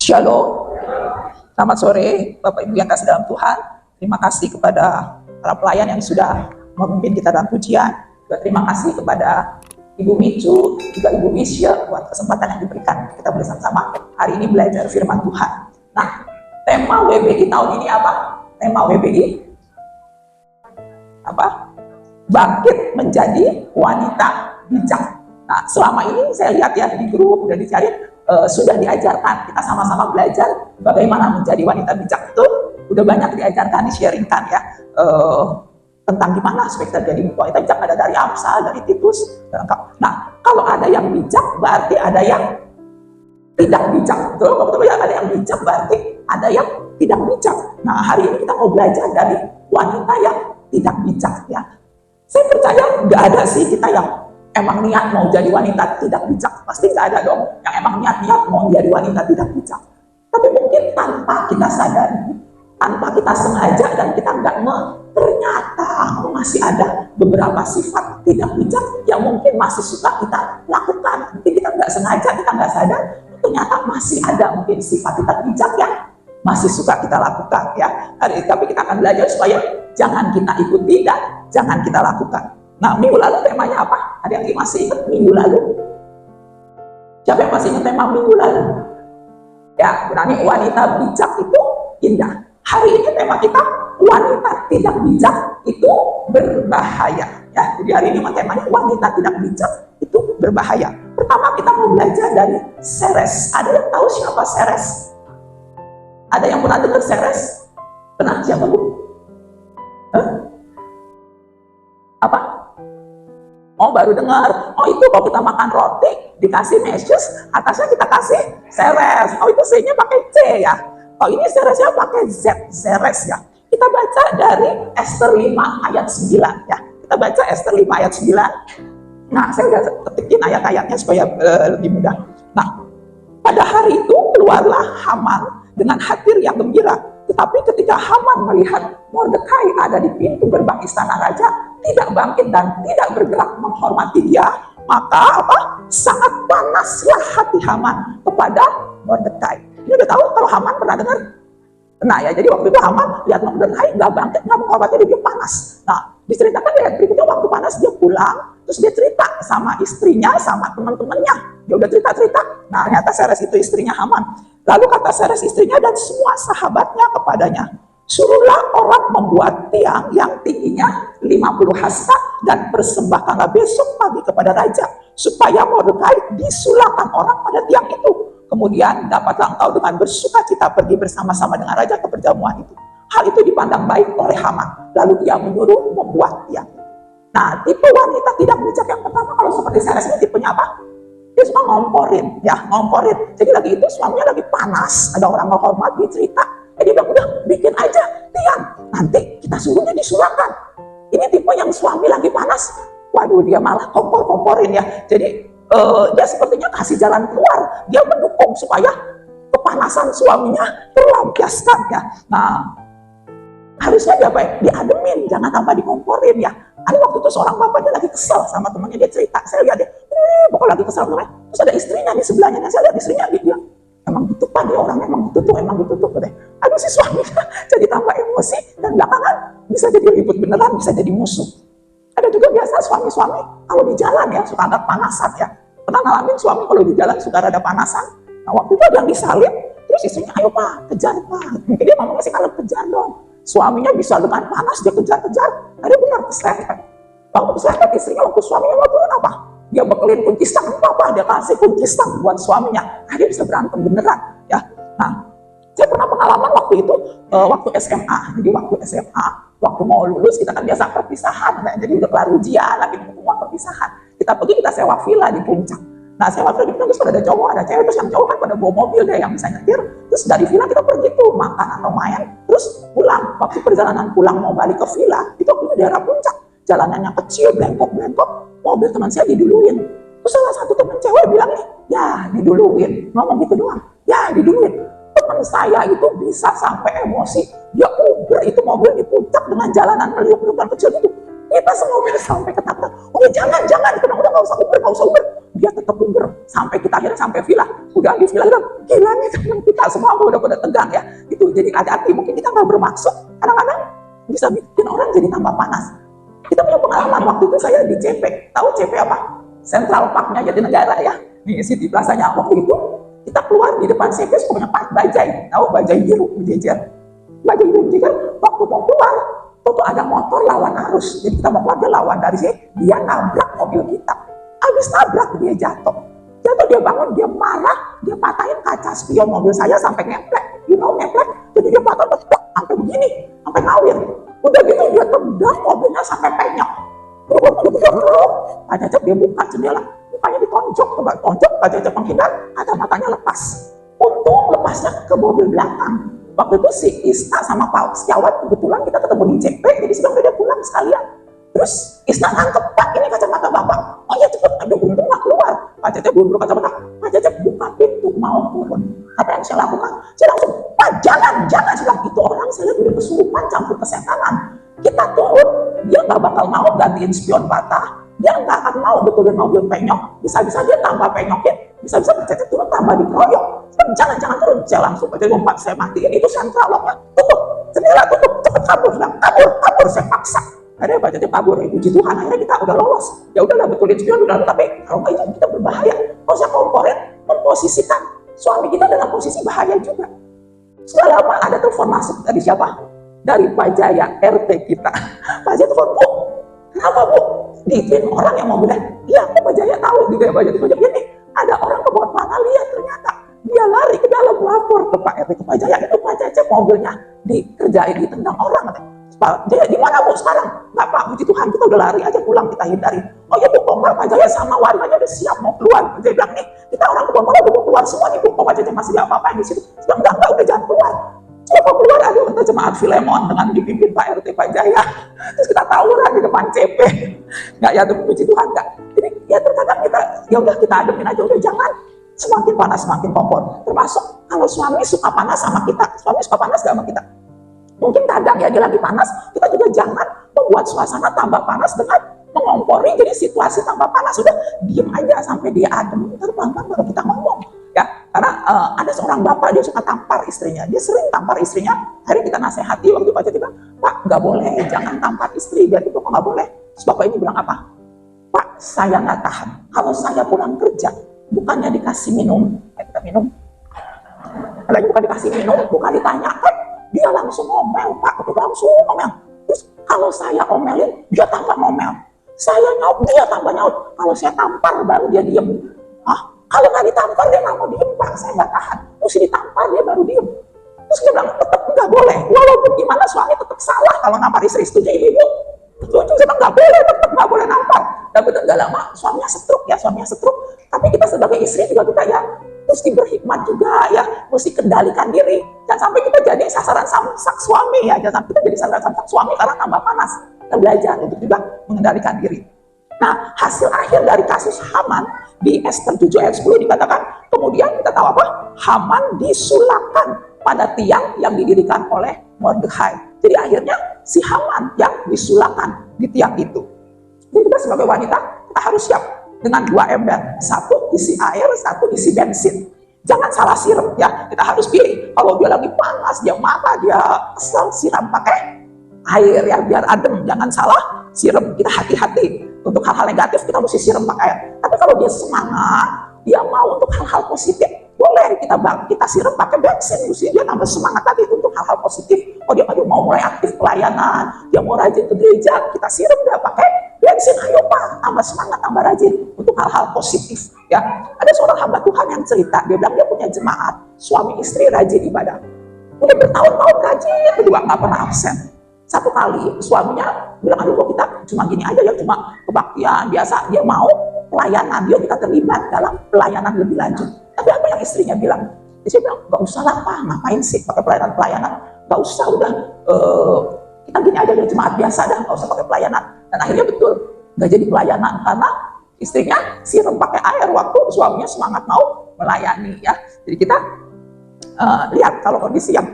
Shalom, selamat sore Bapak Ibu yang kasih dalam Tuhan. Terima kasih kepada para pelayan yang sudah memimpin kita dalam pujian. Juga terima kasih kepada Ibu Micu, juga Ibu Michelle buat kesempatan yang diberikan. Kita boleh sama-sama hari ini belajar firman Tuhan. Nah, tema WBI tahun ini apa? Tema WBI apa? Bangkit menjadi wanita bijak. Nah, selama ini saya lihat ya di grup udah dicari, sudah diajarkan, kita sama-sama belajar bagaimana menjadi wanita bijak. Itu udah banyak diajarkan, di-sharingkan ya, tentang gimana supaya kita jadi wanita bijak. Ada dari Amsal, dari Titus, lengkap. Nah, kalau ada yang bijak berarti ada yang tidak bijak. Betul ya, ada yang bijak berarti ada yang tidak bijak. Nah, hari ini kita mau belajar dari wanita yang tidak bijak ya. Saya percaya nggak ada sih kita yang emang niat mau jadi wanita tidak bijak. Pasti nggak ada dong yang emang niat mau jadi wanita tidak bijak. Tapi mungkin tanpa kita sadari, tanpa kita sengaja dan kita nggak ternyata masih ada beberapa sifat tidak bijak yang mungkin masih suka kita lakukan. Mungkin kita nggak sengaja, kita nggak sadar, ternyata masih ada mungkin sifat tidak bijak yang masih suka kita lakukan ya. Tapi kita akan belajar supaya jangan kita ikuti dan jangan kita lakukan. Nah, minggu lalu temanya apa? Ada yang masih ingat minggu lalu? Siapa yang masih ingat tema minggu lalu? Ya, berani wanita bijak itu indah. Hari ini tema kita, wanita tidak bijak itu berbahaya. Ya, jadi hari ini temanya wanita tidak bijak itu berbahaya. Pertama kita mau belajar dari Ceres. Ada yang tahu siapa Ceres? Ada yang pernah dengar Ceres? Pernah? Siapa bu? Apa? Oh, baru dengar. Oh, itu kalau kita makan roti dikasih meses, atasnya kita kasih Ceres. Oh, itu C-nya pakai C ya. Oh, ini Ceresnya pakai Z, Ceres ya. Kita baca dari Ester 5 ayat 9 ya. Kita baca Ester 5 ayat 9. Nah, saya udah ketikin ayat-ayatnya supaya lebih mudah. Nah, pada hari itu keluarlah Haman dengan hati yang gembira. Tetapi ketika Haman melihat Mordekai ada di pintu gerbang istana raja, tidak bangkit dan tidak bergerak menghormati dia, maka sangat panaslah hati Haman kepada Mordekai. Ini udah tahu kalau Haman pernah dengar? Nah ya, jadi waktu itu Haman lihat Mordekai nggak bangkit, nggak menghormati dia panass. Nah, diceritakan ya berikutnya waktu panas dia pulang, terus dia cerita sama istrinya, sama teman-temannya. Dia udah cerita-cerita. Nah, ternyata Ceres itu istrinya Haman. Lalu kata Ceres istrinya dan semua sahabatnya kepadanya, suruhlah orang membuat tiang yang tingginya 50 hasta dan persembahkanlah besok pagi kepada raja, supaya Mordekai disulahkan orang pada tiang itu. Kemudian dapatlah engkau dengan bersuka cita pergi bersama-sama dengan raja ke perjamuan itu. Hal itu dipandang baik oleh Haman. Lalu dia menyuruh membuat tiang. Nah, tipe wanita tidak bijak yang pertama kalau seperti Ceres ini tipenya apa? Dia suka ngomporin, ya ngomporin. Jadi lagi itu suaminya lagi panas, ada orang menghormat, dia cerita. Dia bilang, udah bikin aja tiang, nanti kita suruhnya disulahkan. Ini tipe yang suami lagi panas, waduh dia malah kompor-komporin ya. Jadi dia sepertinya kasih jalan keluar, dia mendukung supaya kepanasan suaminya terlampiaskan ya. Nah, harusnya dia diademin, jangan tambah dikomporin ya. Ada waktu itu seorang bapak dia lagi kesel sama temannya, dia cerita, saya lihat dia, pokoknya lagi kesel temannya. Terus ada istrinya di sebelahnya, dan saya lihat istrinya dia bilang, emang gitu pak, dia orangnya emang gitu tuh, emang gitu tuh. Aduh si suaminya jadi tambah emosi dan belakangan bisa jadi ribut beneran, bisa jadi musuh. Ada juga biasa suami-suami kalau di jalan ya suka ada panasan ya. Pernah ngalamin suami kalau di jalan suka ada panasan. Nah waktu itu ada yang disalip, terus istrinya ayo pak, kejar pak. Mungkin dia ngomongnya sih kalau kejar dong. Suaminya bisa dengan panas dia kejar-kejar, ada benar keserempet. Waktu keserempet istrinya waktu suaminya mau turun apa? Dia bekelin kunci stang, apa? Dia kasih kunci stang buat suaminya. Nah, dia bisa berantem beneran ya. Nah, saya pernah pengalaman waktu itu, waktu SMA. Jadi waktu SMA, waktu mau lulus kita kan biasa perpisahan, nah, jadi udah kelar ujian, lagi mau perpisahan. Kita pergi, kita sewa villa di puncak. Nah, sewa villa di puncak terus ada cowok, ada cewek, terus yang cowok kan pada bawa mobil deh yang bisa nyetir. Terus dari villa kita pergi tuh makan atau main, terus pulang. Waktu perjalanan pulang mau balik ke villa, itu waktu di daerah puncak. Jalanannya kecil, bengkok-bengkok, mobil teman saya diduluin. Terus salah satu teman cewek bilang nih, ya diduluin. Ngomong gitu doang, ya diduluin. Teman saya itu bisa sampai emosi. Dia uber itu mobil di puncak dengan jalanan meliuk-liuk dan kecil itu. Kita semobil sampai ketakutan. Oh jangan, udah nggak usah uber. dia tetap buger sampai kita akhirnya sampai villa. Udah di villa bilang, gila nih teman kita semua udah pada tegang ya. Itu jadi hati-hati, mungkin kita nggak bermaksud, kadang-kadang bisa bikin orang jadi tambah panas. Kita punya pengalaman waktu itu saya di CP, tahu CP apa? Central Parknya Jatinegara ya, di City Plaza-nya. Waktu itu kita keluar di depan CP punya bajai, tahu bajai biru berjejer. Bajai biru berjejer, waktu mau keluar, tuh ada motor lawan arus. Jadi kita mau keluar, dia lawan dari sini, dia nabrak mobil kita. Habis nabrak dia jatuh, dia bangun, dia marah, dia patahin kaca spion mobil saya sampai ngeplek, ngeplek. Jadi dia patah sampai begini, sampai ngawir. Udah gitu dia tendang mobilnya sampai penyok. Pak Cecep dia buka jendela, mukanya ditonjok, Pak Cecep menghindar, kacamatanya lepas. Untung lepasnya ke mobil belakang. Waktu itu si Isna sama Pak Setiawan kebetulan kita ketemu di CP, jadi sebelum dia pulang sekalian. Terus Isna nangkep, Pak ini kacamata Bapak. Oh ya cepet, aduh untung gak keluar. Pak Cecep buru-buru kacamata, Pak Cecep buka pintu mau turun. Apa yang saya lakukan? Saya langsung, Pak jangan, saya bilang itu orang saya udah kesurupan campur kesetanan. Kita turun, dia gak bakal mau gantiin spion patah, dia gak akan mau betulin mobil penyok, bisa-bisa dia tambah penyokin, bisa-bisa Pak Cecep turun tambah dikeroyok. Jangan turun, saya langsung aja lompat, saya matiin itu sentral locknya, tutup, jendela tutup, cepet kabur, saya paksa. Akhirnya Pak Cecep kabur, puji Tuhan akhirnya kita udah lolos. Ya udahlah betulin spion udah, tapi kalau nggak itu kita berbahaya. Kalau saya komporen memposisikan suami kita dalam posisi bahaya juga. Sudah lama ada telepon masuk dari siapa? Dari Pak Jaya, RT kita. Pak Jaya telepon, Bu, kenapa Bu? Diituin orang yang mau bilang, iya Pak Jaya tahu juga ya Pak Jaya. Ini ada orang ke bawah mana lihat ternyata. Dia lari ke dalam lapor ke Pak RT, ke Pak Jaya. Itu Pak Jaya mobilnya dikerjain, ditendang orang. Pak Jaya di mana Bu sekarang? Nggak Pak, puji Tuhan kita udah lari aja pulang, kita hindari. Oh ya Bu, Pak Jaya sama warganya udah siap mau keluar. Pak Jaya bilang nih, kita orang ke bawah udah mau keluar semua nih Bu. Pak Jaya masih apa-apain di situ. Bilang enggak udah jangan keluar. Coba keluar aja untuk jemaat Filemon dengan dipimpin Pak RT Pak Jaya. Terus kita tawuran di depan CP. Nggak ya, puji Tuhan nggak. Jadi ya terkadang kita ya udah kita ademin aja, udah jangan semakin panas semakin kompor. Termasuk kalau suami suka panas sama kita, suami suka panas gak sama kita. Mungkin kadang ya dia lagi panas, kita juga jangan membuat suasana tambah panas dengan mengompori jadi situasi tambah panas. Sudah diem aja sampai dia adem, ntar pelan-pelan baru kita ngomong. Ya, karena ada seorang bapak dia suka tampar istrinya, dia sering tampar istrinya. Hari kita nasihati waktu Pak Cecep bilang, Pak nggak boleh, jangan tampar istri, biar itu kok nggak boleh. Terus bapak ini bilang apa? Pak saya nggak tahan, kalau saya pulang kerja bukannya dikasih minum, kita minum, lagi bukan dikasih minum, bukan ditanyakan, dia langsung ngomel Pak, itu langsung ngomel. Terus kalau saya omelin, dia tambah ngomel. Saya nyaut, dia tambah nyaut. Kalau saya tampar baru dia diem. Hah? Kalau nggak ditampar dia nggak mau diem Pak, saya nggak tahan. Terus ditampar dia baru diem. Terus dia bilang tetap nggak boleh, walaupun gimana suami tetap salah kalau nampar istri. Setuju ibu? Setuju, saya nggak boleh, tetap nggak boleh nampar. Tapi nggak lama suaminya setruk. Tapi kita sebagai istri juga kita ya mesti berhikmat juga ya, mesti kendalikan diri. Jangan sampai kita jadi sasaran samsak suami ya, jangan sampai kita jadi sasaran samsak suami karena tambah panas. Kita belajar untuk juga mengendalikan diri. Nah, hasil akhir dari kasus Haman di Ester 7 ayat 10 dikatakan, kemudian kita tahu apa? Haman disulapkan pada tiang yang didirikan oleh Mordekhai. Jadi akhirnya si Haman yang disulapkan di tiang itu. Jadi kita sebagai wanita, kita harus siap dengan 2 ember. Satu isi air, satu isi bensin. Jangan salah siram ya, kita harus pilih. Kalau dia lagi panas, dia marah, dia kesel, siram pakai air ya, biar adem. Jangan salah siram, kita hati-hati. Untuk hal-hal negatif kita mesti siram pakai air. Tapi kalau dia semangat, dia mau untuk hal-hal positif, boleh kita siram pakai bensin. Mesti dia nambah semangat tadi untuk hal-hal positif. Oh dia mau mulai aktif pelayanan, dia mau rajin ke gereja, kita siram dia pakai bensin. Ayo Pak, tambah semangat, tambah rajin untuk hal-hal positif. Ya, ada seorang hamba Tuhan yang cerita, dia bilang dia punya jemaat, suami istri rajin ibadah. Udah bertahun-tahun rajin, berdua nggak pernah absen. Satu kali suaminya bilang, aduh kok kita cuma gini aja ya, cuma kebaktian biasa. Dia mau pelayanan, dia kita terlibat dalam pelayanan lebih lanjut. Tapi apa yang istrinya bilang? Dia bilang, gak usah lah Pak, ngapain sih pakai pelayanan? Gak usah, udah kita gini aja, dia jemaat biasa dah, gak usah pakai pelayanan. Dan akhirnya betul, gak jadi pelayanan karena istrinya siram pakai air waktu suaminya semangat mau melayani ya. Jadi kita lihat kalau kondisi yang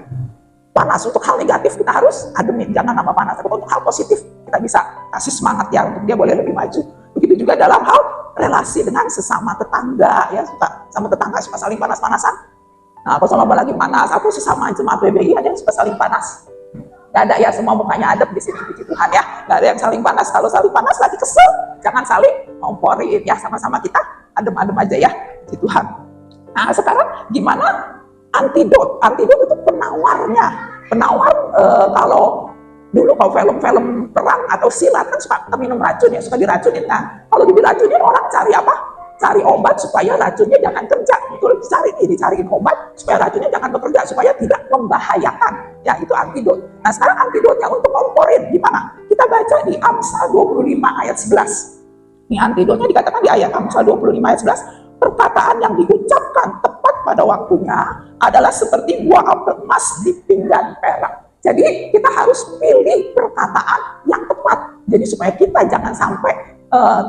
panas untuk hal negatif kita harus ademin, jangan nambah panas. Tapi untuk hal positif kita bisa kasih semangat ya untuk dia boleh lebih maju. Begitu juga dalam hal relasi dengan sesama tetangga ya, suka sama tetangga suka saling panas-panasan. Nah, aku sama lagi panas, aku sesama jemaat PBI ada yang suka saling panas. Gak ada ya, semua mukanya adem di sini, puji Tuhan ya. Gak ada yang saling panas. Kalau saling panas lagi kesel, jangan saling ngomporin ya, sama-sama kita adem-adem aja ya, puji Tuhan. Nah, sekarang gimana antidot? Antidot itu penawarnya. Penawar kalau dulu kalau film-film perang atau silat kan suka minum racun ya, suka diracunin. Nah, kalau diracunin orang cari apa? Cari obat supaya racunnya jangan kerja. Betul, dicariin obat supaya racunnya jangan bekerja, supaya tidak membahayakan. Ya, itu antidot. Nah, sekarang antidotnya untuk ngomporin gimana? Kita baca di Amsal 25 ayat 11. Ini antidotnya dikatakan di ayat Amsal 25 ayat 11. Perkataan yang diucapkan tepat pada waktunya adalah seperti buah apel emas di pinggan perak. Jadi kita harus pilih perkataan yang tepat. Jadi supaya kita jangan sampai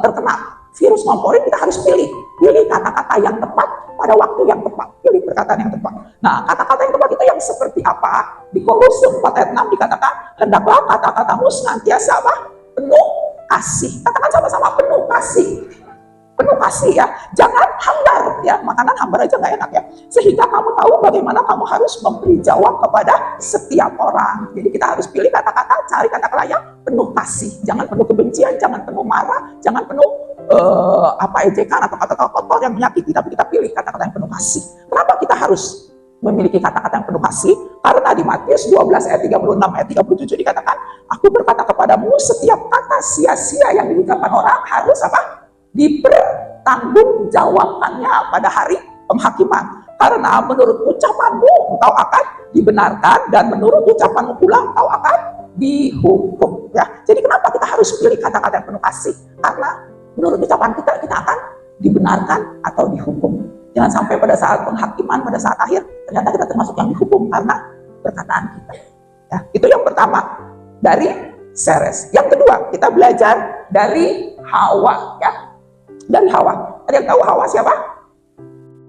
terkena virus ngomporin, kita harus pilih kata-kata yang tepat pada waktu yang tepat. Pilih perkataan yang tepat. Nah, kata-kata yang tepat itu yang seperti apa? Di Kolose 4 ayat 6 dikatakan, hendaklah kata-katamu senantiasa apa? Penuh kasih. Katakan sama-sama, penuh kasih. Penuh kasih ya, jangan hambar ya, makanan hambar aja nggak enak ya. Sehingga kamu tahu bagaimana kamu harus memberi jawab kepada setiap orang. Jadi kita harus pilih kata-kata, cari kata-kata yang penuh kasih. Jangan penuh kebencian, jangan penuh marah, jangan penuh ejekan atau kata-kata kotor yang menyakiti. Tapi kita pilih kata-kata yang penuh kasih. Kenapa kita harus memiliki kata-kata yang penuh kasih? Karena di Matius 12 ayat 36 ayat 37 dikatakan, aku berkata kepadamu, setiap kata sia-sia yang diucapkan orang harus apa? Dipertanggungjawabkannya pada hari penghakiman. Karena menurut ucapanmu engkau akan dibenarkan, dan menurut ucapanmu pula engkau akan dihukum ya. Jadi kenapa kita harus pilih kata-kata yang penuh kasih? Karena menurut ucapan kita akan dibenarkan atau dihukum. Jangan sampai pada saat penghakiman, pada saat akhir ternyata kita termasuk yang dihukum karena perkataan kita ya. Itu yang pertama dari Seres. Yang kedua, kita belajar dari Hawa ya. Dari Hawa. Ada yang tahu Hawa siapa?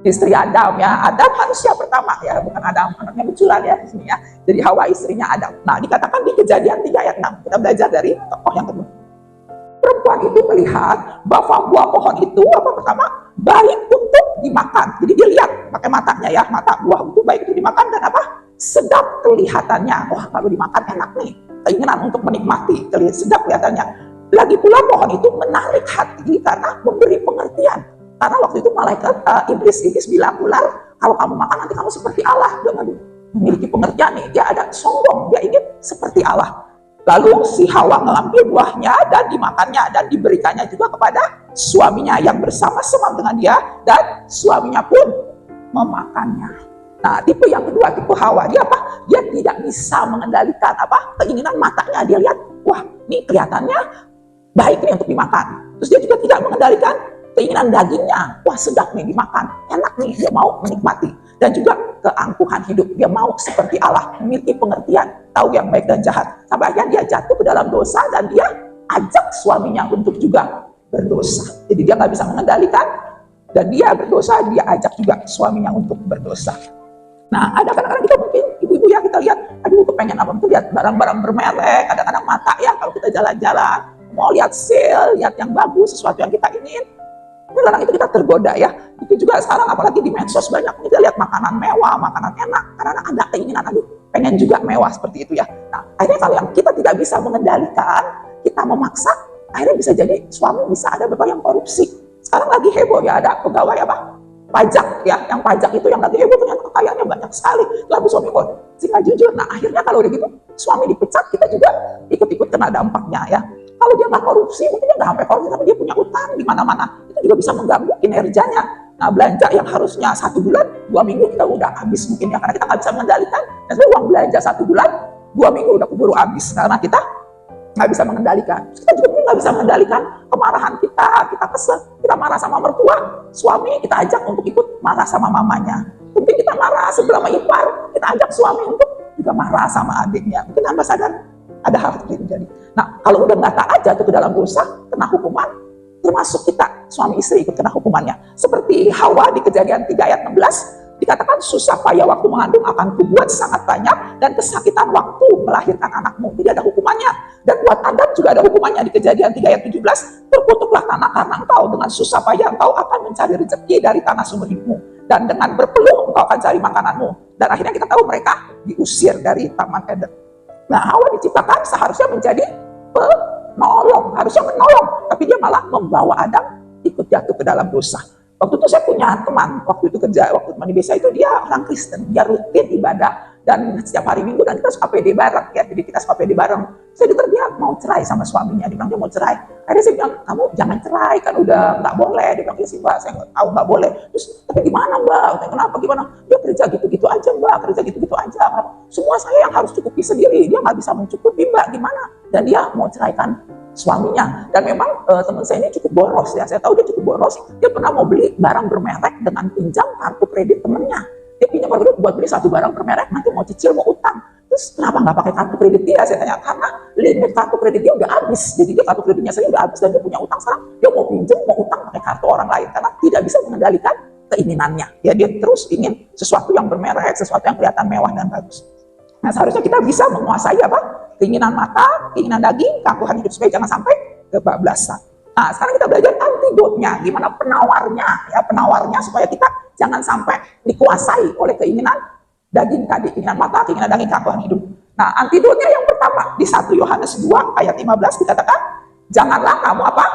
Istri Adam ya. Adam manusia pertama ya, bukan Adam anaknya beculan ya di sini ya. Jadi Hawa istrinya Adam. Nah, dikatakan di Kejadian 3 ayat 6. Kita belajar dari tokoh yang kedua. Perempuan itu melihat bahwa buah pohon itu apa pertama? Baik untuk dimakan. Jadi dia lihat pakai matanya ya, mata buah itu baik untuk dimakan dan apa? Sedap kelihatannya. Wah, kalau dimakan enak nih. Keinginan untuk menikmati, sedap kelihatannya. Lagi pula pohon itu menarik hati karena memberi pengertian. Karena waktu itu malaikat iblis bilang, ular, kalau kamu makan nanti kamu seperti Allah. Dia memiliki pengertian nih, dia ada sombong, dia ingin seperti Allah. Lalu si Hawa mengambil buahnya dan dimakannya dan diberikannya juga kepada suaminya yang bersama-sama dengan dia, dan suaminya pun memakannya. Nah, tipe yang kedua, tipe Hawa, dia apa? Dia tidak bisa mengendalikan apa? Keinginan matanya. Dia lihat, wah, ini kelihatannya baik nih untuk dimakan. Terus dia juga tidak mengendalikan keinginan dagingnya. Wah, sedap nih dimakan, enak nih, dia mau menikmati. Dan juga keangkuhan hidup, dia mau seperti Allah, memiliki pengertian, tahu yang baik dan jahat. Sampai akhirnya dia jatuh ke dalam dosa dan dia ajak suaminya untuk juga berdosa. Jadi dia nggak bisa mengendalikan dan dia berdosa, dia ajak juga suaminya untuk berdosa. Nah, ada kadang-kadang kita mungkin ibu-ibu ya, kita lihat, aduh kepengen apa tuh, lihat barang-barang bermerek, kadang-kadang mata ya kalau kita jalan-jalan, mau lihat sale, lihat yang bagus, sesuatu yang kita ingin, kadang itu kita tergoda ya. Itu juga sekarang apalagi di medsos banyak kita lihat makanan mewah, makanan enak, karena ada keinginan, aduh pengen juga mewah seperti itu ya. Nah, akhirnya kalau yang kita tidak bisa mengendalikan, kita memaksa, akhirnya bisa jadi suami bisa ada beberapa yang korupsi. Sekarang lagi heboh ya, ada pegawai apa? Pajak ya, yang pajak itu yang lagi heboh ternyata kekayaannya banyak sekali. Lalu suami korupsi nggak jujur. Nah, akhirnya kalau udah gitu suami dipecat, kita juga ikut-ikut kena dampaknya ya. Kalau dia nggak korupsi, mungkin dia nggak sampai korupsi, tapi dia punya utang di mana-mana. Itu juga bisa mengganggu kinerjanya. Nah, belanja yang harusnya 1 bulan, 2 minggu kita udah habis mungkin ya, karena kita nggak bisa mengendalikan. Dan sebenarnya uang belanja 1 bulan, 2 minggu udah keburu habis karena kita nggak bisa mengendalikan. Kita juga mungkin nggak bisa mengendalikan kemarahan kita kesel, kita marah sama mertua, suami kita ajak untuk ikut marah sama mamanya. Mungkin kita marah sebelah sama ipar, kita ajak suami untuk juga marah sama adiknya. Mungkin Anda sadar ada hal seperti itu terjadi. Nah, kalau udah nggak taat jatuh ke dalam dosa, kena hukuman, termasuk kita suami istri ikut kena hukumannya. Seperti Hawa di Kejadian 3 ayat 16, Dikatakan susah payah waktu mengandung akan kubuat sangat banyak, dan kesakitan waktu melahirkan anakmu. Jadi ada hukumannya. Dan buat Adam juga ada hukumannya di Kejadian 3 ayat 17. Terkutuklah tanah karena engkau dengan susah payah engkau akan mencari rezeki dari tanah sumber hidupmu. Dan dengan berpeluh engkau akan cari makananmu. Dan akhirnya kita tahu mereka diusir dari Taman Eden. Nah, Hawa diciptakan seharusnya menjadi penolong, harusnya menolong, tapi dia malah membawa Adam ikut jatuh ke dalam dosa. Waktu itu saya punya teman, waktu teman di desa itu dia orang Kristen, dia rutin ibadah dan setiap hari Minggu, dan kita suka PD bareng ya, jadi kita suka PD bareng. Saya dengar dia mau cerai sama suaminya, dia bilang dia mau cerai. Akhirnya saya bilang, kamu jangan cerai, kan udah nggak boleh. Dia bilang, ya sih Mbak, saya nggak tahu nggak boleh. Terus, tapi gimana Mbak? Kenapa gimana? Dia kerja gitu-gitu aja Mbak, kerja gitu-gitu aja. Semua saya yang harus cukupi sendiri, dia nggak bisa mencukupi Mbak, gimana? Dan dia mau ceraikan suaminya. Dan memang teman saya ini cukup boros ya, saya tahu dia cukup boros. Dia pernah mau beli barang bermerek dengan pinjam kartu kredit temennya. Dia pinjam kartu kredit buat beli satu barang bermerek, nanti mau cicil, mau utang. Terus kenapa nggak pakai kartu kredit dia? Saya tanya, karena limit kartu kredit dia udah habis. Jadi dia kartu kreditnya saya udah habis dan dia punya utang sekarang. Dia mau pinjam, mau utang pakai kartu orang lain karena tidak bisa mengendalikan keinginannya. Ya dia terus ingin sesuatu yang bermerek, sesuatu yang kelihatan mewah dan bagus. Nah, seharusnya kita bisa menguasai apa? Keinginan mata, keinginan daging, keangkuhan hidup supaya jangan sampai kebablasan. Nah, sekarang kita belajar antidotnya, gimana penawarnya, ya penawarnya supaya kita jangan sampai dikuasai oleh keinginan daging tadi, keinginan mata, keinginan daging, keangkuhan hidup. Nah, antidotnya yang pertama di 1 Yohanes 2 ayat 15 dikatakan, janganlah kamu apa?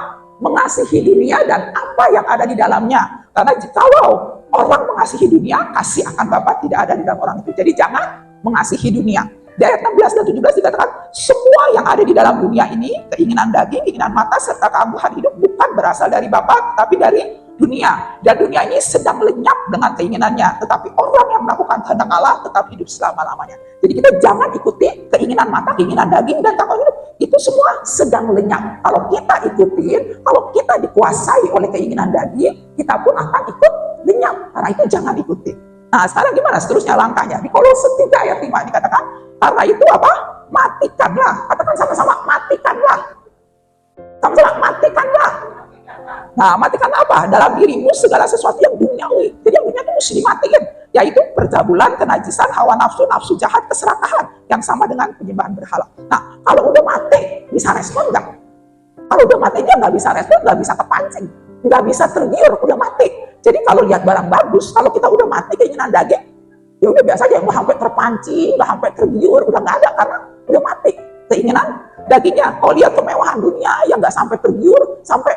Mengasihi dunia dan apa yang ada di dalamnya. Karena jikalau orang mengasihi dunia, kasih akan Bapa tidak ada di dalam orang itu. Jadi jangan mengasihi dunia. Di ayat 16 dan 17 dikatakan, semua yang ada di dalam dunia ini, keinginan daging, keinginan mata, serta keangkuhan hidup bukan berasal dari Bapa, tapi dari dunia. Dan dunia ini sedang lenyap dengan keinginannya, tetapi orang yang melakukan kehendak Allah tetap hidup selama-lamanya. Jadi kita jangan ikuti keinginan mata, keinginan daging, dan keangkuhan hidup. Itu semua sedang lenyap. Kalau kita ikutin, kalau kita dikuasai oleh keinginan daging, kita pun akan ikut lenyap. Karena itu jangan ikuti. Nah, sekarang gimana seterusnya langkahnya? Di Kolose 3 ayat 5 dikatakan, karena itu apa? Matikanlah. Katakan sama-sama, matikanlah. Sama-sama, matikanlah. Nah, matikan apa? Dalam dirimu segala sesuatu yang duniawi. Jadi yang dunia itu mesti dimatiin. Yaitu percabulan, kenajisan, hawa nafsu, nafsu jahat, keserakahan. Yang sama dengan penyembahan berhala. Nah, kalau udah mati, bisa respon nggak? Kalau udah mati, dia nggak bisa respon, nggak bisa kepancing. Nggak bisa tergiur, udah mati. Jadi kalau lihat barang bagus, kalau kita udah mati keinginan daging, ya udah biasa aja, nggak sampai terpancing, nggak sampai tergiur, udah nggak ada karena udah mati keinginan dagingnya. Kalau lihat kemewahan dunia, ya nggak sampai tergiur, sampai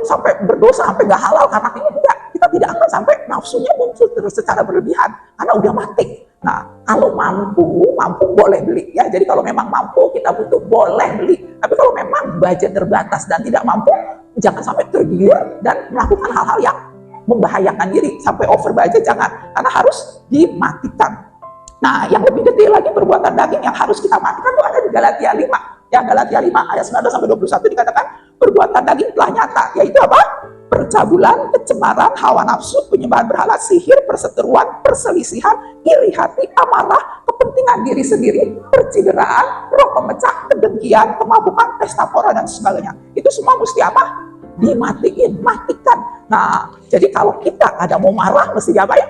sampai berdosa, sampai nggak halal karena ini enggak. Kita tidak akan sampai nafsunya muncul terus secara berlebihan karena udah mati. Nah, kalau mampu boleh beli ya. Jadi kalau memang mampu kita butuh boleh beli. Tapi kalau memang budget terbatas dan tidak mampu, jangan sampai tergiur dan melakukan hal-hal yang membahayakan diri. Sampai over budget jangan, karena harus dimatikan. Nah, yang lebih detail lagi perbuatan daging yang harus kita matikan itu ada di Galatia 5. Ya, Galatia 5 ayat 19 sampai 21 dikatakan perbuatan daging telah nyata, yaitu apa? Percabulan, kecemaran, hawa nafsu, penyembahan berhala, sihir, perseteruan, perselisihan, iri hati, amarah, kepentingan diri sendiri, percideraan, roh pemecah, kedengkian, kemabukan, pesta pora, dan sebagainya. Itu semua mesti apa? Dimatiin, matikan. Nah, jadi kalau kita ada mau marah, mesti diapain?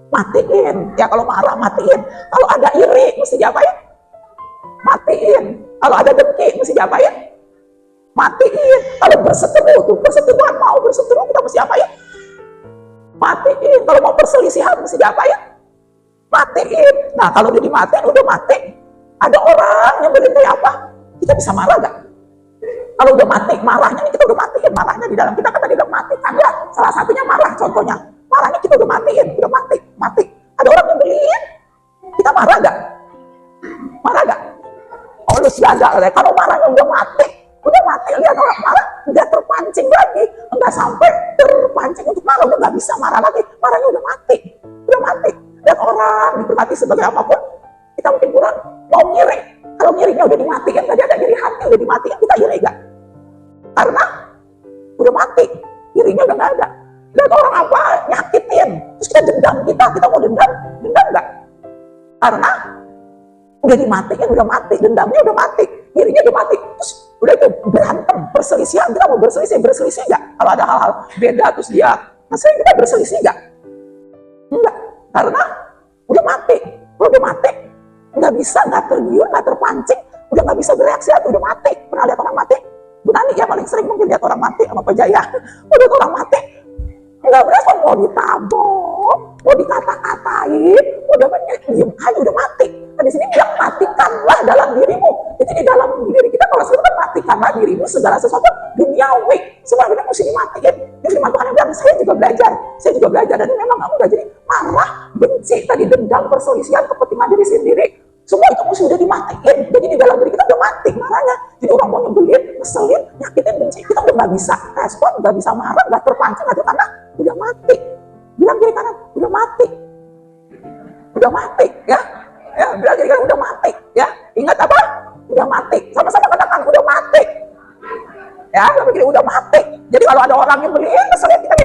Matiin. Ya, kalau marah, matiin. Kalau ada iri, mesti diapain? Matiin. Kalau ada dengki, mesti diapain? Matiin. Kalau berseteru, perseteruan, mau berseteru, kita mesti apain? Matiin. Kalau mau perselisihan, mesti diapain? Matiin. Nah, kalau udah dimatiin, udah mati. Ada orang yang berintih apa? Kita bisa marah gak? Kalau udah mati, marahnya kita udah matiin. Marahnya di dalam kita kan tadi udah matikan ya. Salah satunya marah contohnya. Marahnya kita udah matiin, udah mati. Ada orang yang beliin, kita marah gak? Marah gak? Oh, lu siaga. Kalau marahnya udah mati, lihat orang marah, nggak terpancing lagi, nggak sampai terpancing untuk marah, udah nggak bisa marah lagi, marahnya udah mati. Dan orang diberkati sebagai apapun, kita mungkin kurang mau ngiri. Kalau ngirinya udah dimatiin, tadi ada iri hati udah dimatiin, kita iri gak? Karena udah mati, irinya udah nggak ada. Dan orang apa nyakitin, terus kita dendam, kita mau dendam gak? Karena udah dimatiin, udah mati, dendamnya udah mati, irinya udah mati. Terus udah itu berantem, perselisihan, kita mau berselisih gak? Kalau ada hal-hal beda terus dia Maksudnya kita berselisih nggak? Enggak, karena udah mati. Kalau udah mati, nggak bisa, nggak tergiur, nggak terpancing, udah nggak bisa bereaksi, udah mati. Pernah lihat orang mati? Bu Nani ya paling sering mungkin lihat orang mati sama Pak Jaya. Udah orang mati, nggak berasa mau ditabok, mau dikata-katain, udah diem aja, udah mati. Nah, di sini bilang matikanlah dalam dirimu. Jadi di dalam diri kita kalau sekarang matikanlah dirimu segala sesuatu duniawi, semua benar mesti dimatiin. Jadi firman Tuhan yang bilang, saya juga belajar, dan memang kamu udah jadi marah, benci, tadi dendam, perselisihan, kepentingan diri sendiri, semua itu mesti udah dimatiin. Jadi di dalam diri kita udah mati marahnya. Jadi orang mau nyebelin, ngeselin, nyakitin, benci, kita udah nggak bisa respon, nggak bisa marah, nggak terpancing, nggak karena udah mati. Bilang kiri kanan, udah mati ya. Ya, bilang kiri kanan udah mati ya. Ingat apa? Udah mati. Sama-sama katakan udah mati. Ya, sampai kiri udah mati. Jadi kalau ada orang yang beli, ngeselin kita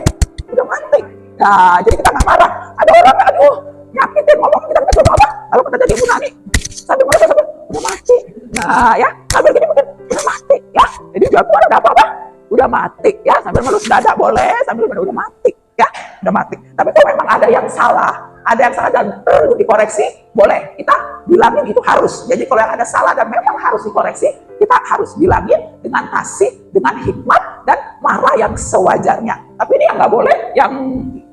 udah mati. Nah, jadi kita nggak marah. Ada orang, aduh, nyakitin, ngomong kita coba apa? Kalau kita jadi Bunani, sampai mereka sampai udah mati. Nah, ya, sampai gini mungkin udah mati. Ya, jadi jatuh ada apa-apa? Udah mati. Ya, sambil melus dada boleh, sambil udah mati. Ya, udah mati. Tapi kalau memang ada yang salah dan perlu dikoreksi, boleh kita bilangin, itu harus. Jadi kalau yang ada salah dan memang harus dikoreksi, kita harus bilangin dengan kasih, dengan hikmat, dan marah yang sewajarnya. Tapi ini yang nggak boleh, yang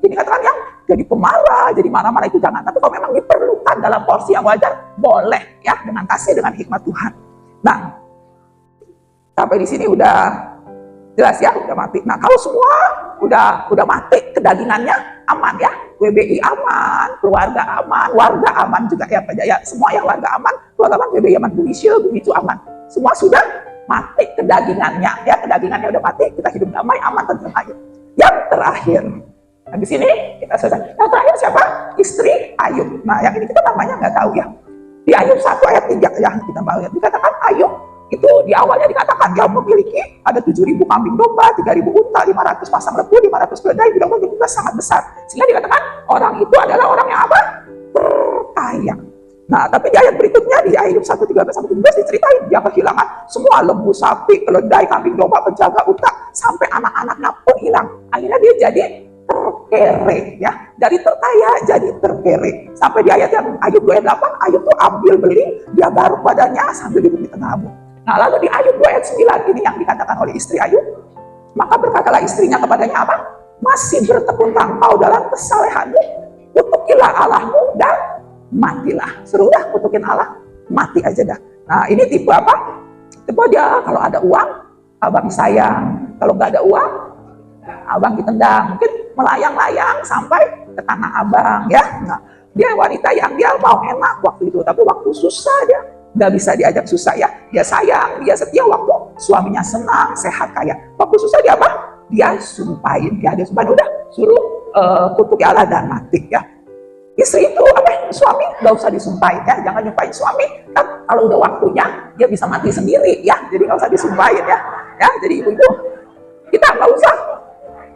ini katakan yang jadi pemarah, jadi marah-marah, itu jangan. Tapi kalau memang diperlukan dalam porsi yang wajar, boleh ya, dengan kasih, dengan hikmat Tuhan. Nah, sampai di sini udah jelas ya, udah mati. Nah, kalau semua udah mati, kedagingannya aman ya, WBI aman, keluarga aman, warga aman juga ya Pak Jaya, semua yang warga aman, keluarga aman, WBI aman, Bu Michelle, begitu aman, semua sudah mati kedagingannya ya, kedagingannya udah mati, kita hidup damai, aman, tenang aja. Yang terakhir, nah di sini kita selesai. Yang terakhir siapa? Istri Ayub. Nah, yang ini kita namanya nggak tahu ya. Di Ayub 1 ayat 3 ya, kita bahas, dikatakan Ayub itu di awalnya dikatakan dia memiliki ada 7.000 kambing domba, 3.000 unta, 500 pasang lembu, 500 keledai, bilang juga sangat besar. Sehingga dikatakan orang itu adalah orang yang apa? Berkaya. Nah, tapi di ayat berikutnya di Ayub 1:13-17 diceritain dia kehilangan semua lembu, sapi, keledai, kambing domba, penjaga unta, sampai anak-anaknya pun hilang. Akhirnya dia jadi terkere ya, dari terkaya jadi terkere. Sampai di ayat yang Ayub 2 ayat 8, Ayub tuh ambil beli, dia garuk badannya sambil duduk di tengah abu. Nah, lalu di Ayub 2 ayat 9 ini yang dikatakan oleh istri Ayub, maka berkatalah istrinya kepadanya apa? Masih bertekun engkau dalam kesalehanmu, kutukilah Allahmu dan matilah. Suruhlah kutukin Allah, mati aja dah. Nah, ini tipe apa? Tipe dia kalau ada uang, abang sayang. Kalau nggak ada uang, abang ditendang. Mungkin melayang-layang sampai ke tanah abang ya. Nah, dia wanita yang dia mau enak waktu itu, tapi waktu susah dia nggak bisa diajak susah ya. Dia sayang, dia setia waktu suaminya senang, sehat, kaya. Waktu susah dia apa? Dia sumpahin, dia sumpahin, udah suruh kutuki Allah dan mati ya. Istri itu apa? Suami nggak usah disumpahin ya, jangan nyumpahin suami. Kan kalau udah waktunya dia bisa mati sendiri ya. Jadi nggak usah disumpahin ya. Ya, jadi ibu-ibu kita nggak usah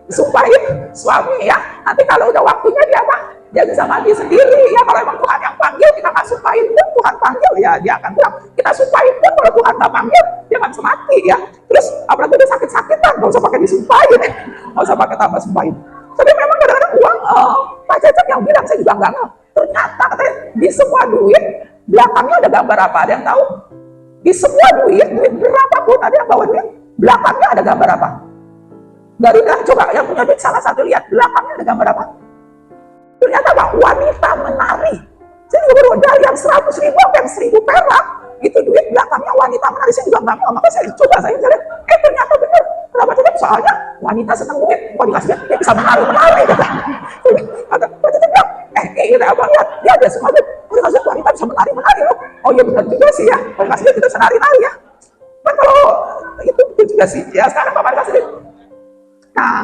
disumpahin suami ya. Nanti kalau udah waktunya dia apa? Dia bisa mati sendiri ya. Kalau emang Tuhan yang panggil, kita nggak sumpahin pun Tuhan panggil ya, dia akan bilang. Kita sumpahin pun kalau Tuhan nggak panggil, dia akan semati ya. Terus apalagi dia sakit-sakitan, nggak usah pakai disumpahin ya. Nggak usah pakai tambah sumpahin. Tapi memang kadang-kadang uang, Pak Cecep yang bilang, saya juga nggak tahu. Ternyata katanya di semua duit belakangnya ada gambar apa? Ada yang tahu? Di semua duit berapapun ada yang bawa duit, belakangnya ada gambar apa? Garuda, coba yang punya duit salah satu lihat belakangnya ada gambar apa? Ternyata apa? Wanita menari. Saya juga baru dari yang 100.000 sampai yang 1.000 perak itu duit belakangnya wanita menari. Saya juga nggak mau, maka saya coba saya lihat. Ternyata benar. Kenapa tidak? Soalnya wanita senang duit, kalau dikasih dia bisa menari. Kata Pak Cecep bilang, kita abang lihat, dia ada semua duit. Kalau dikasih wanita bisa menari loh. Oh iya benar juga sih ya. Kalau dikasih dia bisa menari ya. Kan kalau itu betul juga sih. Ya sekarang Bapak dikasih duit. Nah,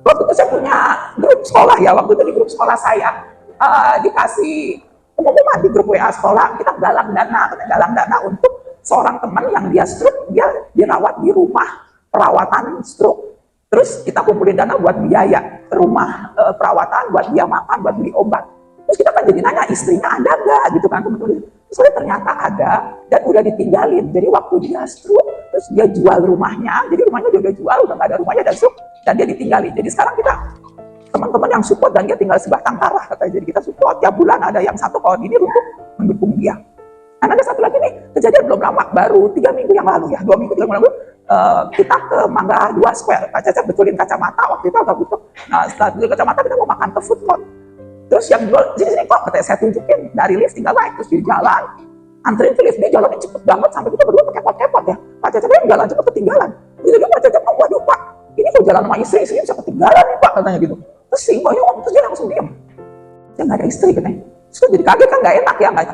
waktu itu saya punya grup sekolah ya, waktu itu di grup sekolah saya dikasih pengumuman di grup WA sekolah, kita galang dana untuk seorang teman yang dia stroke, dia dirawat di rumah perawatan stroke. Terus kita kumpulin dana buat biaya rumah perawatan, buat dia makan, buat beli obat. Terus kita kan jadi nanya, istrinya ada nggak gitu kan, teman-teman. Soalnya ternyata ada dan udah ditinggalin. Jadi waktu dia stroke, terus dia jual rumahnya. Jadi rumahnya dia udah jual, udah nggak ada rumahnya dan stroke, dan dia ditinggalin. Jadi sekarang kita teman-teman yang support dan dia tinggal sebatang kara katanya. Jadi kita support tiap bulan ada yang satu pohon ini untuk mendukung dia. Dan ada satu lagi nih kejadian belum lama, baru 3 minggu yang lalu ya, 2 minggu 3 minggu lalu, kita ke Mangga 2 Square. Kak Caca betulin kacamata waktu itu agak butuh. Nah setelah betulin kacamata kita mau makan ke food court. Terus yang jual sini kok katanya, saya tunjukin dari lift tinggal naik, terus di jalan anterin ke lift, dia jalannya cepet banget sampai kita berdua pakai kepot-kepot ya. Kak Caca yang jalan cepet ketinggalan. Gitu dia Kak Caca, waduh Pak, ini kok jalan sama istri bisa ketinggalan nih Pak katanya gitu. Terus si mbaknya terus dia langsung diam. Dia nggak ada istri katanya. Terus jadi kaget kan, nggak enak ya, nggak.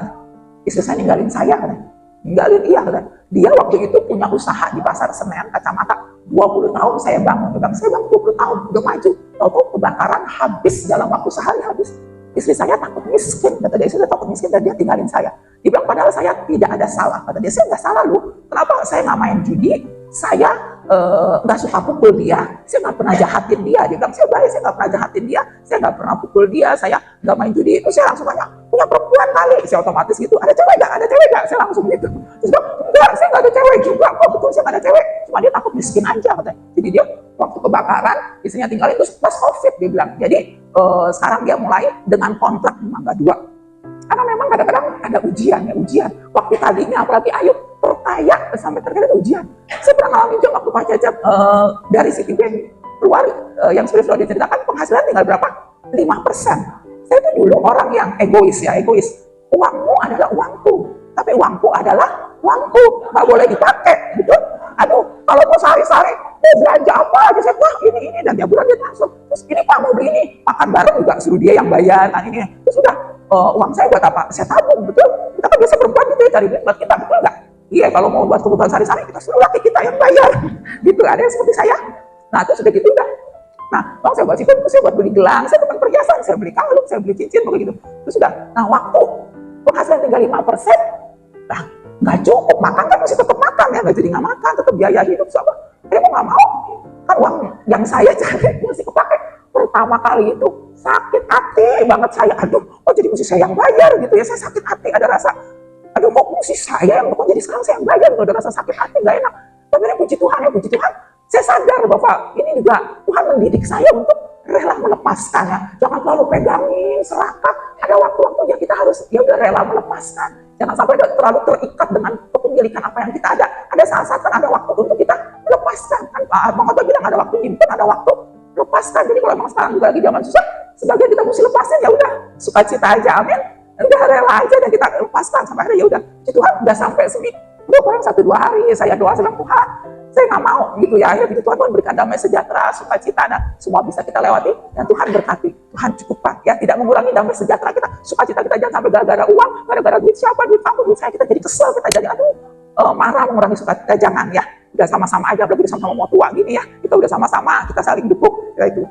Istri saya ninggalin saya katanya. Ninggalin iya katanya. Dia waktu itu punya usaha di pasar Senen kacamata. 20 tahun saya bangun, saya bangun 20 tahun udah maju. Tahu-tahu kebakaran habis dalam waktu sehari habis. Istri saya takut miskin, kata dia, istri saya takut miskin dan dia tinggalin saya. Dia bilang padahal saya tidak ada salah, kata dia, saya nggak salah lu. Kenapa saya nggak main judi? Saya nggak suka pukul dia, saya nggak pernah jahatin dia. Dia bilang saya baik, saya nggak pernah jahatin dia, saya nggak pernah pukul dia, saya nggak main judi. Terus saya langsung tanya, punya perempuan kali? Saya otomatis gitu, ada cewek nggak? Ada cewek nggak? Saya langsung gitu. Terus dia, enggak, saya nggak ada cewek juga kok, betul saya nggak ada cewek, cuma dia takut miskin aja katanya. Jadi dia waktu kebakaran istrinya tinggalin, terus pas COVID dia bilang. Jadi sekarang dia mulai dengan kontrak di Mangga 2. Karena memang kadang-kadang ada ujian ya, ujian. Waktu tadinya apalagi Ayub percaya sampai terkadang ujian. Saya pernah ngalamin juga waktu Pak Cecep dari Citibank keluar, yang sudah diceritakan penghasilan tinggal berapa? 5%. Saya itu dulu orang yang egois ya, egois. Uangmu adalah uangku, tapi uangku adalah uangku, nggak boleh dipakai, gitu. Aduh, kalau mau sehari-hari mau belanja apa aja, saya wah ini dan tiap bulan dia transfer. Terus ini Pak mau beli ini, makan bareng juga suruh dia yang bayar, nah ini. Terus sudah uang saya buat apa? Saya tabung, betul. Kita kan biasa perempuan gitu ya, cari duit buat kita, betul nggak? Iya, kalau mau buat kebutuhan sehari-hari kita suruh laki kita yang bayar, gitu. Ada yang seperti saya. Nah terus sudah gitu udah. Nah, kalau saya buat situ, saya buat beli gelang, saya bukan perhiasan, saya beli kalung, saya beli cincin, begitu. Terus sudah. Nah waktu penghasilan tinggal 5%, nah nggak cukup makan kan masih tetap makan ya, nggak jadi nggak makan, tetap biaya hidup siapa? Dia mau nggak mau, kan uang yang saya cari masih kepake. Pertama kali itu sakit hati banget saya, aduh, oh jadi mesti saya yang bayar gitu ya, saya sakit hati, ada rasa, aduh kok mesti saya yang, kok jadi sekarang saya yang bayar, ada rasa sakit hati, nggak enak. Tapi ini puji Tuhan ya, puji Tuhan, saya sadar bahwa ini juga Tuhan mendidik saya untuk rela melepaskannya, jangan terlalu pegangin, serahkan. Ada waktu-waktunya kita harus ya udah rela melepaskan, jangan sampai terlalu terikat dengan kepemilikan apa yang kita ada. Ada saat-saat kan ada waktu untuk kita melepaskan, kan Bang Oto bilang ada waktu nyimpen, ada waktu lepaskan. Jadi kalau memang sekarang juga lagi zaman susah, sebagian kita mesti lepasin, ya udah sukacita aja, amin. Udah rela aja dan kita lepaskan sampai akhirnya ya udah, Tuhan udah sampai sini. Udah kurang 1-2 hari saya doa, saya bilang Tuhan, saya nggak mau gitu ya. Akhirnya Tuhan berikan damai sejahtera, sukacita, dan semua bisa kita lewati dan Tuhan berkati. Tuhan cukupkan ya, tidak mengurangi damai sejahtera kita, sukacita kita. Jangan sampai gara-gara uang, gara-gara duit siapa, duit kamu, duit saya, kita jadi kesel, kita jadi aduh marah, mengurangi sukacita. Jangan ya, udah sama-sama aja, belum sama-sama mau tua gini ya, kita udah sama-sama, kita saling dukung ya itu.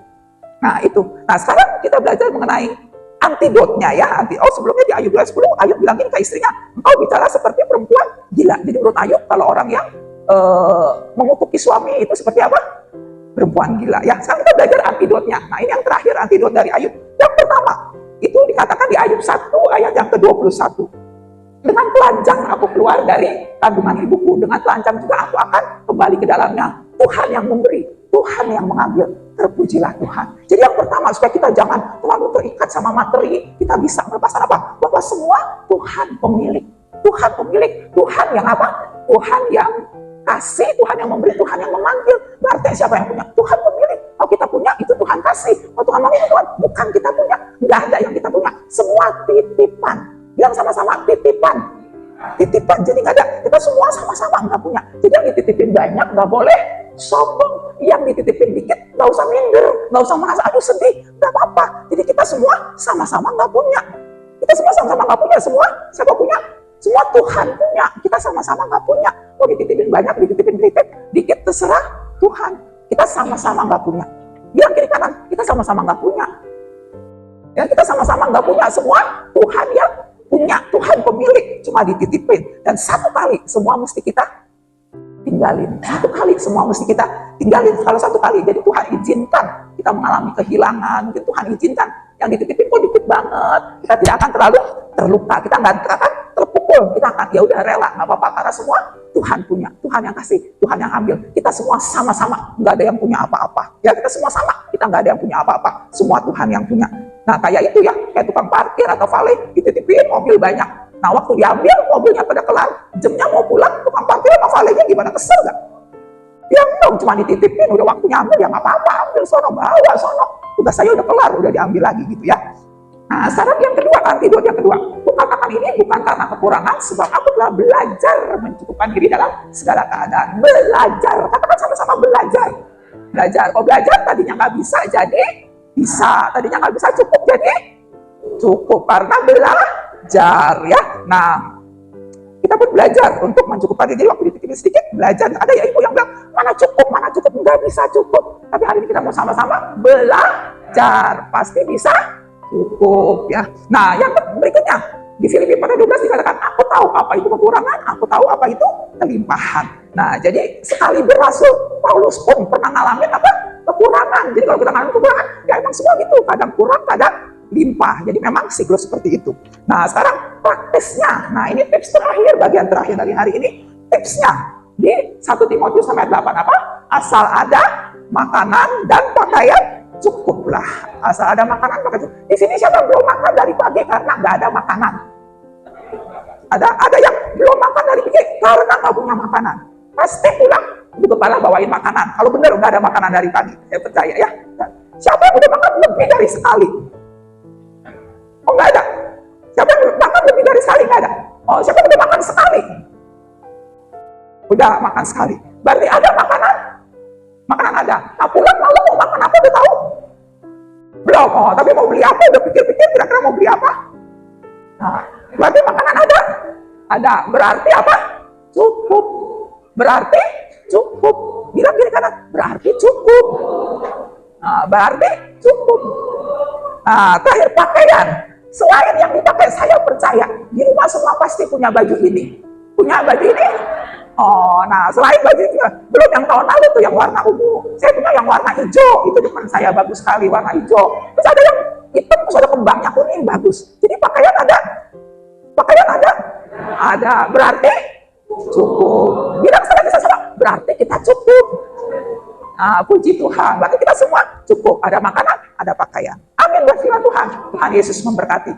Nah itu, nah sekarang kita belajar mengenai antidotnya ya. Sebelumnya di Ayub 10, Ayub bilang ini ke istrinya, engkau bicara seperti perempuan gila. Jadi menurut Ayub, kalau orang yang mengutuki suami itu seperti apa? Perempuan gila ya. Sekarang kita belajar antidotnya. Nah ini yang terakhir antidot dari Ayub. Yang pertama itu dikatakan di Ayub 1 ayat yang ke-21. Dengan telanjang aku keluar dari kandungan ibuku, dengan telanjang juga aku akan kembali ke dalamnya. Tuhan yang memberi, Tuhan yang mengambil, terpujilah Tuhan. Jadi yang pertama, supaya kita jangan terlalu terikat sama materi, kita bisa melepaskan apa? Bahwa semua Tuhan pemilik. Tuhan pemilik, Tuhan yang apa? Tuhan yang kasih, Tuhan yang memberi, Tuhan yang memanggil. Berarti siapa yang punya? Tuhan pemilik. Kalau kita punya, itu Tuhan kasih. Kalau Tuhan manggil, Tuhan bukan kita punya. Nggak ada yang kita punya. Semua titipan. Bilang sama-sama, titipan. Titipan, jadi nggak ada. Kita semua sama-sama nggak punya. Jadi yang dititipin banyak, nggak boleh sombong. Yang dititipin dikit, nggak usah minder, nggak usah merasa aduh sedih, nggak apa-apa. Jadi kita semua sama-sama nggak punya. Kita semua sama-sama nggak punya. Semua siapa punya? Semua Tuhan punya. Kita sama-sama nggak punya. Mau dititipin banyak, dititipin dikit, terserah Tuhan. Kita sama-sama nggak punya. Bilang kiri kanan, kita sama-sama nggak punya. Ya, kita sama-sama nggak punya. Semua Tuhan yang punya, Tuhan pemilik, cuma dititipin. Dan satu kali semua mesti kita tinggalin. Satu kali semua mesti kita tinggalin. Kalau satu kali, jadi Tuhan izinkan kita mengalami kehilangan. Mungkin Tuhan izinkan yang dititipin kok dikit banget. Kita tidak akan terlalu terluka. Kita nggak akan terpukul. Kita akan ya udah rela, nggak apa-apa. Karena semua Tuhan punya. Tuhan Tuhan yang kasih, Tuhan yang ambil. Kita semua sama-sama, nggak ada yang punya apa-apa. Ya, kita semua sama, kita nggak ada yang punya apa-apa. Semua Tuhan yang punya. Nah, kayak itu ya, kayak tukang parkir atau valet, dititipin mobil banyak. Nah, waktu diambil, mobilnya pada kelar, jamnya mau pulang, tukang parkir sama valetnya gimana, kesel nggak? Ya dong, cuma dititipin, udah waktunya ambil, ya nggak apa-apa, ambil sono, bawa sono. Tugas saya udah kelar, udah diambil lagi gitu ya. Nah, saran yang kedua, antidot yang kedua, aku katakan ini bukan karena kekurangan, sebab aku telah belajar mencukupkan diri dalam segala keadaan. Belajar, katakan sama-sama belajar. Belajar, oh belajar tadinya nggak bisa, jadi bisa. Tadinya nggak bisa cukup, jadi cukup karena belajar ya. Nah, kita pun belajar untuk mencukupkan diri. Waktu dititipin sedikit, belajar. Ada ya ibu yang bilang, mana cukup, nggak bisa cukup. Tapi hari ini kita mau sama-sama belajar, pasti bisa cukup ya. Nah, yang berikutnya di Filipi 4:12 dikatakan, aku tahu apa itu kekurangan, aku tahu apa itu kelimpahan. Nah, jadi sekali Rasul Paulus pun pernah ngalamin apa? Kekurangan. Jadi kalau kita ngalamin kekurangan, ya emang semua gitu, kadang kurang, kadang limpah. Jadi memang siklus seperti itu. Nah, sekarang praktisnya. Nah, ini tips terakhir, bagian terakhir dari hari ini. Tipsnya di 1 Timotius 8 apa? Asal ada makanan dan pakaian, cukuplah. Asal ada makanan, pakaian cukup. Di sini siapa belum makan dari pagi karena nggak ada makanan? Ada yang belum makan dari pagi karena nggak punya makanan. Pasti pulang ibu kepala bawain makanan. Kalau benar nggak ada makanan dari pagi, saya percaya ya. Siapa yang udah makan lebih dari sekali? Oh, nggak ada. Siapa yang makan lebih dari sekali? Nggak ada. Oh, siapa yang udah makan sekali? Udah makan sekali. Berarti ada makanan. Makanan ada. Nah, pulang malam mau makan apa udah tahu? Belum. Oh, tapi mau beli apa? Udah pikir-pikir kira-kira mau beli apa? Nah, berarti makanan ada. Ada. Berarti apa? Cukup. Berarti cukup. Bilang gini kanan. Berarti cukup. Nah, berarti cukup. Nah, terakhir pakaian. Selain yang dipakai, saya percaya di rumah semua pasti punya baju ini. Punya baju ini? Oh, nah selain baju itu, belum yang tahun lalu tuh yang warna ungu. Saya punya yang warna hijau, itu depan saya bagus sekali warna hijau. Terus ada yang hitam, terus ada kembangnya kuning, bagus. Jadi pakaian ada. Pakaian ada. Berarti cukup. Bilang sama, berarti kita cukup. Nah, puji Tuhan, berarti kita semua cukup. Ada makanan, ada pakaian. Amin buat firman Tuhan. Tuhan Yesus memberkati.